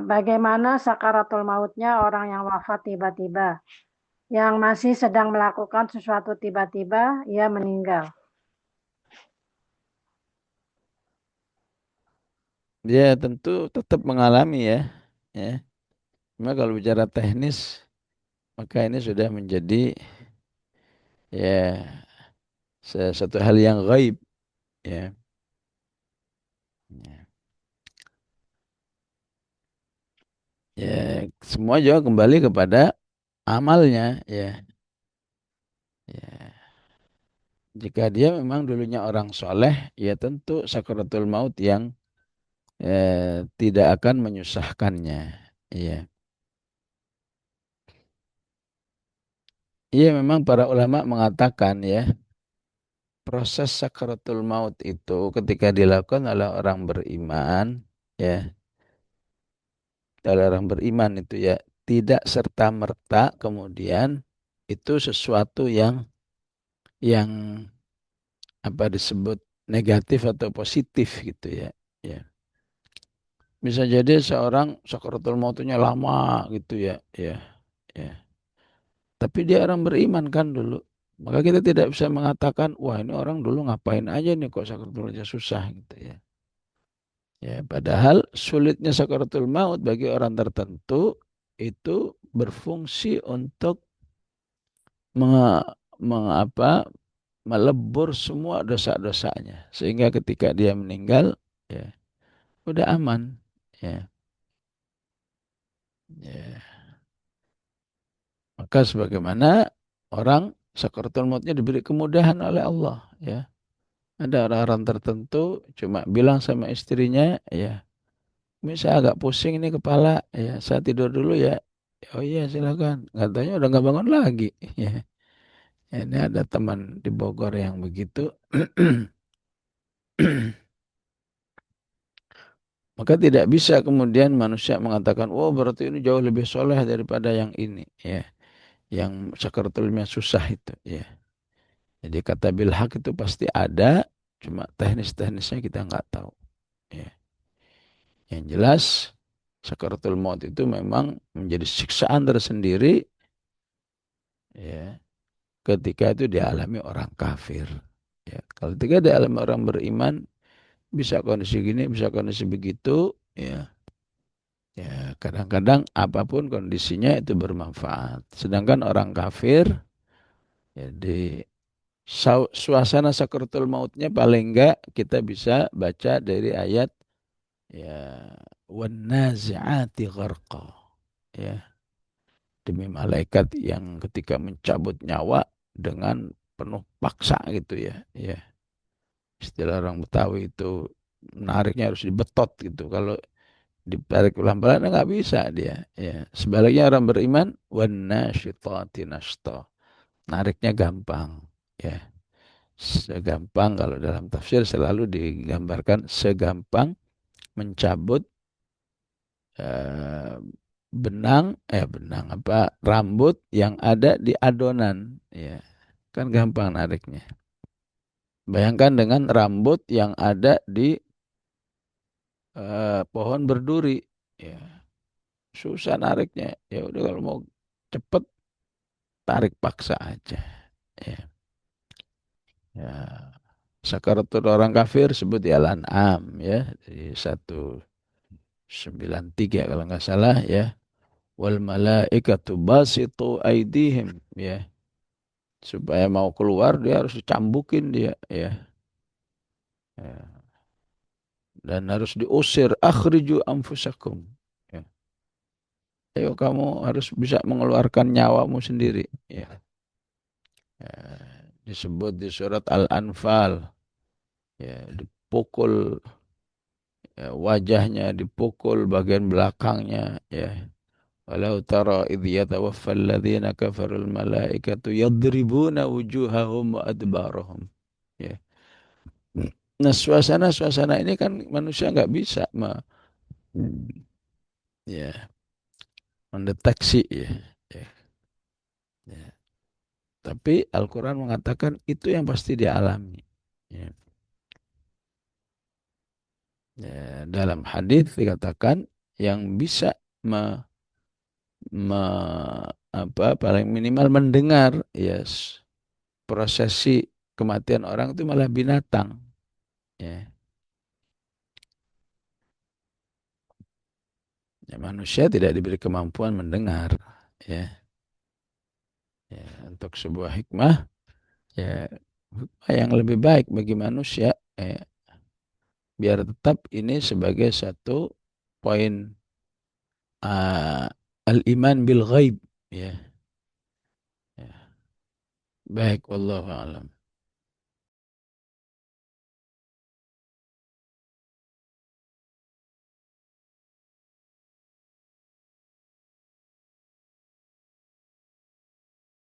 bagaimana sakaratul mautnya orang yang wafat tiba-tiba, yang masih sedang melakukan sesuatu tiba-tiba, ia meninggal. Dia tentu tetap mengalami ya. Ya. Cuma kalau bicara teknis, maka ini sudah menjadi ya sesuatu hal yang gaib ya. Ya, ya, semua juga kembali kepada amalnya ya. Ya. Jika dia memang dulunya orang soleh, ya tentu sakaratul maut yang tidak akan menyusahkannya. Iya. Iya memang para ulama mengatakan ya, proses sakaratul maut itu ketika dilakukan oleh orang beriman, ya, oleh orang beriman itu ya, tidak serta-merta kemudian itu sesuatu yang apa disebut negatif atau positif gitu ya. Ya. Bisa jadi seorang sakaratul mautnya lama gitu ya, ya, ya. Tapi dia orang beriman kan dulu. Maka kita tidak bisa mengatakan, wah ini orang dulu ngapain aja nih kok sakaratul mautnya susah gitu ya. Ya, padahal sulitnya sakaratul maut bagi orang tertentu itu berfungsi untuk menge, mengapa melebur semua dosa-dosanya sehingga ketika dia meninggal ya udah aman ya. Ya. Maka sebagaimana orang sakaratul mautnya diberi kemudahan oleh Allah ya. Ada orang-orang tertentu cuma bilang sama istrinya ya, "Mi, saya agak pusing ini kepala ya, saya tidur dulu ya." Oh iya silakan. Katanya udah nggak bangun lagi. Ya. Ini ada teman di Bogor yang begitu. Maka tidak bisa kemudian manusia mengatakan, oh berarti ini jauh lebih soleh daripada yang ini. Ya, yang sakaratul susah itu. Ya. Jadi kata bilhak itu pasti ada, cuma teknis-teknisnya kita nggak tahu. Ya. Yang jelas sakaratul maut itu memang menjadi siksaan tersendiri ya ketika itu dialami orang kafir. Ya, kalau ketika dialami orang beriman bisa kondisi gini, bisa kondisi begitu, ya. Ya, kadang-kadang apapun kondisinya itu bermanfaat. Sedangkan orang kafir, jadi suasana sakaratul mautnya paling enggak kita bisa baca dari ayat ya wan nazi'ati gharqa. Ya, demi malaikat yang ketika mencabut nyawa dengan penuh paksa gitu ya. Ya, istilah orang Betawi itu menariknya harus dibetot gitu. Kalau ditarik pelan-pelan nggak bisa dia. Ya. Sebaliknya orang beriman, wan nasyitati nashta. Nariknya gampang. Ya. Segampang kalau dalam tafsir selalu digambarkan segampang mencabut eh, benang apa rambut yang ada di adonan. Ya. Kan gampang nariknya. Bayangkan dengan rambut yang ada di pohon berduri. Ya. Susah nariknya. Ya udah kalau mau cepet tarik paksa aja. Ya. Ya. Sakaratul orang kafir sebut ya Al-An'am ya. Di 193 kalau nggak salah ya. Wal malaikatu basitu aidihim ya. Supaya mau keluar dia harus dicambukin dia ya. Ya. Dan harus diusir akhriju anfusakum. Ya. Ayo kamu harus bisa mengeluarkan nyawamu sendiri ya. Ya. Disebut di surat Al-Anfal ya dipukul ya, wajahnya dipukul bagian belakangnya ya walau tara idh yatawaffal ladzina kafarul malaikatu yadribuna wujuhahum wa adbarahum ya. Nah suasana-suasana ini kan manusia nggak bisa ya mendeteksi ya. Ya, ya. Tapi Al-Quran mengatakan itu yang pasti dialami ya. Ya, dalam hadis dikatakan yang bisa me, paling minimal mendengar ya prosesi kematian orang itu malah binatang ya. Ya, manusia tidak diberi kemampuan mendengar ya. Ya, untuk sebuah hikmah ya, hikmah yang lebih baik bagi manusia ya, biar tetap ini sebagai satu poin uh, al-iman bil ghaib ya. Ya. Baik, wallahu a'lam.